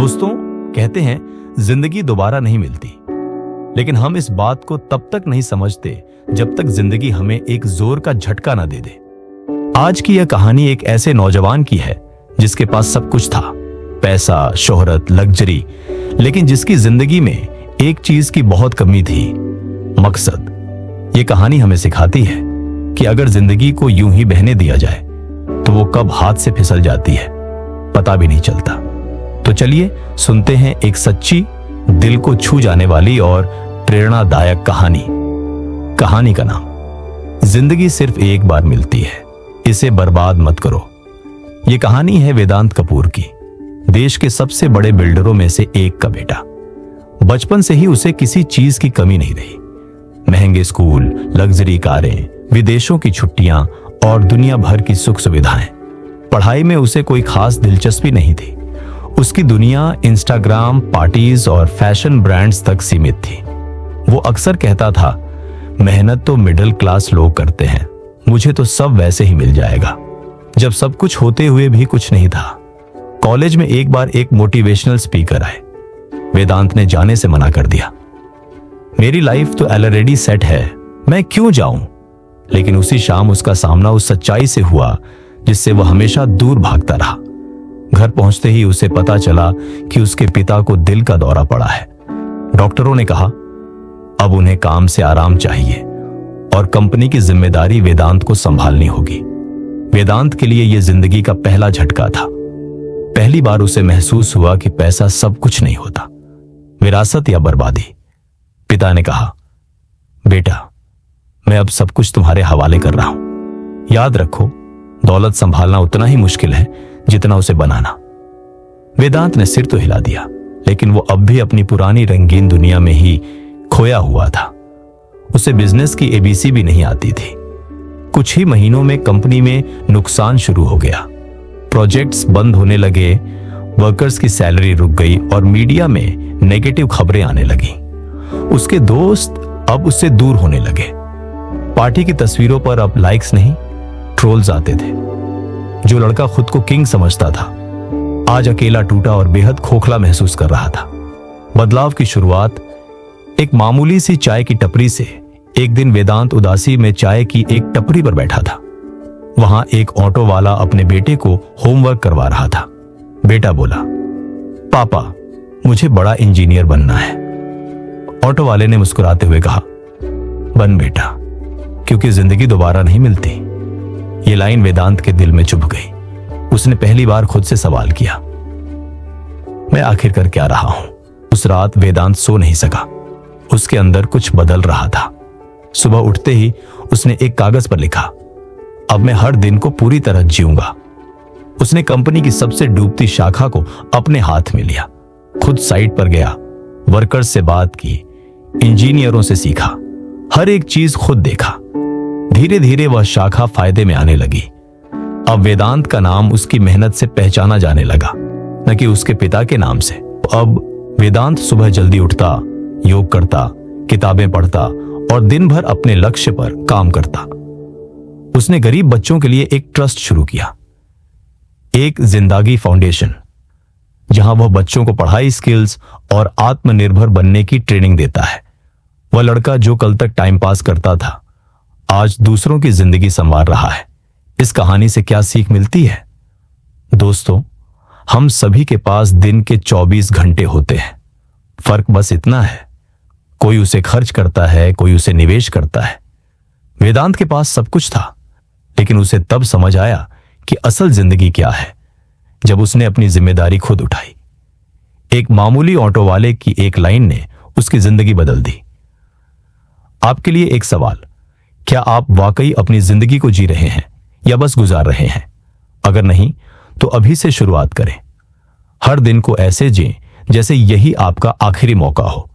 दोस्तों, कहते हैं जिंदगी दोबारा नहीं मिलती, लेकिन हम इस बात को तब तक नहीं समझते जब तक जिंदगी हमें एक जोर का झटका ना दे दे। आज की यह कहानी एक ऐसे नौजवान की है जिसके पास सब कुछ था, पैसा, शोहरत, लग्जरी, लेकिन जिसकी जिंदगी में एक चीज की बहुत कमी थी, मकसद। ये कहानी हमें सिखाती है कि अगर जिंदगी को यूं ही बहने दिया जाए तो वो कब हाथ से फिसल जाती है पता भी नहीं चलता। तो चलिए सुनते हैं एक सच्ची, दिल को छू जाने वाली और प्रेरणादायक कहानी। कहानी का नाम जिंदगी सिर्फ एक बार मिलती है, इसे बर्बाद मत करो। यह कहानी है वेदांत कपूर की, देश के सबसे बड़े बिल्डरों में से एक का बेटा। बचपन से ही उसे किसी चीज की कमी नहीं रही। महंगे स्कूल, लग्जरी कारें, विदेशों की छुट्टियां और दुनिया भर की सुख सुविधाएं। पढ़ाई में उसे कोई खास दिलचस्पी नहीं थी। उसकी दुनिया इंस्टाग्राम, पार्टीज और फैशन ब्रांड्स तक सीमित थी। वो अक्सर कहता था, मेहनत तो मिडिल क्लास लोग करते हैं, मुझे तो सब वैसे ही मिल जाएगा। जब सब कुछ होते हुए भी कुछ नहीं था। कॉलेज में एक बार एक मोटिवेशनल स्पीकर आए। वेदांत ने जाने से मना कर दिया। मेरी लाइफ तो ऑलरेडी सेट है, मैं क्यों जाऊं? लेकिन उसी शाम उसका सामना उस सच्चाई से हुआ जिससे वह हमेशा दूर भागता रहा। घर पहुंचते ही उसे पता चला कि उसके पिता को दिल का दौरा पड़ा है। डॉक्टरों ने कहा अब उन्हें काम से आराम चाहिए और कंपनी की जिम्मेदारी वेदांत को संभालनी होगी। वेदांत के लिए यह जिंदगी का पहला झटका था। पहली बार उसे महसूस हुआ कि पैसा सब कुछ नहीं होता, विरासत या बर्बादी। पिता ने कहा, बेटा, मैं अब सब कुछ तुम्हारे हवाले कर रहा हूं। याद रखो, दौलत संभालना उतना ही मुश्किल है जितना उसे बनाना। वेदांत ने सिर तो हिला दिया, लेकिन वो अब भी अपनी पुरानी रंगीन दुनिया में ही खोया हुआ था। उसे बिजनेस की एबीसी भी नहीं आती थी। कुछ ही महीनों में कंपनी में नुकसान शुरू हो गया, प्रोजेक्ट्स बंद होने लगे, वर्कर्स की सैलरी रुक गई और मीडिया में नेगेटिव खबरें आने लगी। उसके दोस्त अब उससे दूर होने लगे। पार्टी की तस्वीरों पर अब लाइक्स नहीं, ट्रोल्स आते थे। जो लड़का खुद को किंग समझता था, आज अकेला, टूटा और बेहद खोखला महसूस कर रहा था। बदलाव की शुरुआत एक मामूली सी चाय की टपरी से। एक दिन वेदांत उदासी में चाय की एक टपरी पर बैठा था। वहां एक ऑटो वाला अपने बेटे को होमवर्क करवा रहा था। बेटा बोला, पापा, मुझे बड़ा इंजीनियर बनना है। ऑटो वाले ने मुस्कुराते हुए कहा, बन बेटा, क्योंकि जिंदगी दोबारा नहीं मिलती। ये लाइन वेदांत के दिल में चुभ गई। उसने पहली बार खुद से सवाल किया, मैं आखिर कर क्या रहा हूं? उस रात वेदांत सो नहीं सका। उसके अंदर कुछ बदल रहा था। सुबह उठते ही उसने एक कागज पर लिखा, अब मैं हर दिन को पूरी तरह जीऊंगा। उसने कंपनी की सबसे डूबती शाखा को अपने हाथ में लिया, खुद साइट पर गया, वर्कर्स से बात की, इंजीनियरों से सीखा, हर एक चीज खुद देखा। धीरे धीरे वह शाखा फायदे में आने लगी। अब वेदांत का नाम उसकी मेहनत से पहचाना जाने लगा, न कि उसके पिता के नाम से। अब वेदांत सुबह जल्दी उठता, योग करता, किताबें पढ़ता और दिन भर अपने लक्ष्य पर काम करता। उसने गरीब बच्चों के लिए एक ट्रस्ट शुरू किया, एक जिंदगी फाउंडेशन, जहां वह बच्चों को पढ़ाई, स्किल्स और आत्मनिर्भर बनने की ट्रेनिंग देता है। वह लड़का जो कल तक टाइम पास करता था, आज दूसरों की जिंदगी संवार रहा है। इस कहानी से क्या सीख मिलती है? दोस्तों, हम सभी के पास दिन के 24 घंटे होते हैं। फर्क बस इतना है, कोई उसे खर्च करता है, कोई उसे निवेश करता है। वेदांत के पास सब कुछ था, लेकिन उसे तब समझ आया कि असल जिंदगी क्या है जब उसने अपनी जिम्मेदारी खुद उठाई। एक मामूली ऑटो वाले की एक लाइन ने उसकी जिंदगी बदल दी। आपके लिए एक सवाल, क्या आप वाकई अपनी जिंदगी को जी रहे हैं या बस गुजार रहे हैं? अगर नहीं, तो अभी से शुरुआत करें। हर दिन को ऐसे जिएं जैसे यही आपका आखिरी मौका हो।